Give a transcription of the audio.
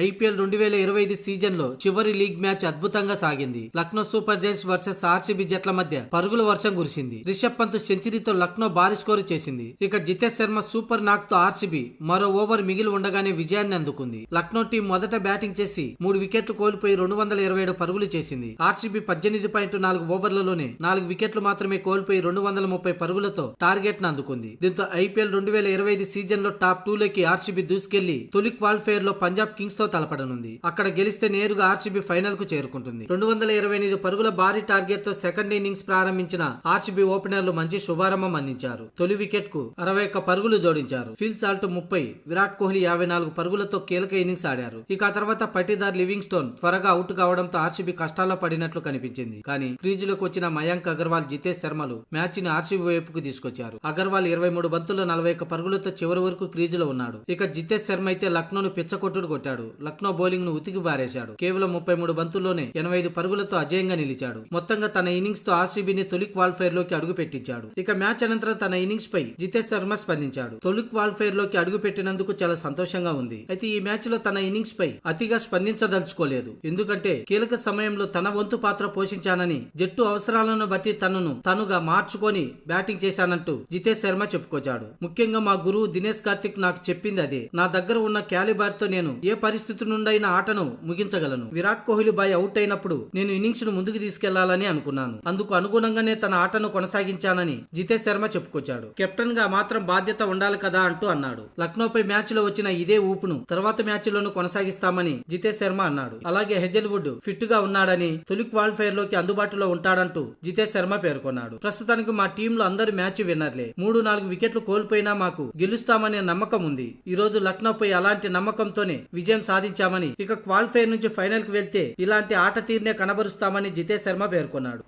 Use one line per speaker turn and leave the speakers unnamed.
IPL 2025 season లో చివరి league match అద్భుతంగా సాగింది. Lucknow super Giants versus RCB జట్ల మధ్య పరుగుల వర్షం కురిసింది. రిషబ్ పంత్ సెంచరీతో లక్నో భారీ స్కోరు చేసింది. ఇక జితేష్ శర్మ సూపర్ నాక్ తో ఆర్సీబీ మరో ఓవర్ మిగిలి ఉండగానే విజయాన్ని అందుకుంది. లక్నో టీం మొదట బ్యాటింగ్ చేసి 3 వికెట్లు కోల్పోయి 227 పరుగులు చేసింది. ఆర్సీబీ 18.4 ఓవర్లలోనే 4 వికెట్లు మాత్రమే కోల్పోయి 230 పరుగులతో టార్గెట్ ను అందుకుంది. దీంతో ఐపీఎల్ 2025 సీజన్ లో టాప్ 2 లోకి ఆర్సీబీ దూసుకెళ్లి తొలి క్వాలిఫైర్ లో పంజాబ్ కింగ్స్ తో తలపడనుంది. అక్కడ గెలిస్తే నేరుగా ఆర్సీబీ ఫైనల్ కు చేరుకుంటుంది. 228 పరుగుల భారీ టార్గెట్ తో సెకండ్ ఇన్నింగ్స్ ప్రారంభించిన ఆర్సీబీ ఓపెనర్లు మంచి శుభారంభం అందించారు. తొలి వికెట్ కు 61 పరుగులు జోడించారు. ఫిల్ సాల్ట్ 30, విరాట్ కోహ్లీ 54 పరుగులతో కీలక ఇన్నింగ్స్ ఆడారు. ఇక ఆ తర్వాత పట్టిదార్ లివింగ్ స్టోన్ త్వరగా అవుట్ కావడంతో ఆర్సీబీ కష్టాల్లో పడినట్లు కనిపించింది. కానీ క్రీజులోకి వచ్చిన మయాంక్ అగర్వాల్, జితేష్ శర్మలు మ్యాచ్ ని ఆర్సీబీ వైపుకు తీసుకొచ్చారు. అగర్వాల్ 23 బంతుల్లో 41 పరుగులతో చివరి వరకు క్రీజులో ఉన్నాడు. ఇక జితేష్ శర్మ అయితే లక్నోను పిచ్చకొట్టుడు కొట్టాడు. లక్నో బౌలింగ్ ను ఉతికి బారేశాడు. కేవలం 33 బంతుల్లోనే 85 పరుగులతో అజేయంగా నిలిచాడు. మొత్తంగా తన ఇన్నింగ్స్ తో ఆర్సీబీని తొలి క్వాలిఫైర్ లోకి అడుగు పెట్టించాడు. ఇక మ్యాచ్ అనంతరం తన ఇన్నింగ్స్ పై జితేష్ శర్మ స్పందించాడు. తొలి క్వాలిఫైర్ లోకి అడుగు పెట్టినందుకు చాలా సంతోషంగా ఉంది. అయితే ఈ మ్యాచ్ లో తన ఇన్నింగ్స్ పై అతిగా స్పందించదలుచుకోలేదు. ఎందుకంటే కీలక సమయంలో తన వంతు పాత్ర పోషించానని, జట్టు అవసరాలను బట్టి తనుగా మార్చుకొని బ్యాటింగ్ చేశానంటూ జితేష్ శర్మ చెప్పుకొచ్చాడు. ముఖ్యంగా మా గురువు దినేష్ కార్తిక్ నాకు చెప్పింది అదే. నా దగ్గర ఉన్న క్యాలిబర్ తో నేను ఏ పరిస్థితి నుండైనా ఆటను ముగించగలను. విరాట్ కోహ్లీ బాయ్ అవుట్ అయినప్పుడు నేను ఇన్నింగ్స్ ను ముందుకు తీసుకెళ్లాలని అనుకున్నాను. అందుకు అనుగుణంగానే తన ఆటను కొనసాగించానని జితేష్ శర్మ చెప్పుకొచ్చాడు. కెప్టెన్ గా మాత్రం బాధ్యత ఉండాలి కదా అంటూ అన్నాడు. లక్నోపై మ్యాచ్ లో వచ్చిన ఇదే ఊపును తర్వాత మ్యాచ్ లోను కొనసాగిస్తామని జితేష్ శర్మ అన్నాడు. అలాగే హెజల్వుడ్ ఫిట్ గా ఉన్నాడని, తొలి క్వాలిఫైర్ లోకి అందుబాటులో ఉంటాడంటూ జితేష్ శర్మ పేర్కొన్నాడు. ప్రస్తుతానికి మా టీంలో అందరు మ్యాచ్ విన్నర్లే. 3-4 వికెట్లు కోల్పోయినా మాకు గెలుస్తామనే నమ్మకం ఉంది. ఈ రోజు లక్నోపై అలాంటి నమ్మకంతోనే విజయం సాధించామని, ఇక క్వాలిఫైర్ నుంచి ఫైనల్ కి వెళ్తే ఇలాంటి ఆట తీరునే కనబరుస్తామని జితేష్ శర్మ పేర్కొన్నాడు.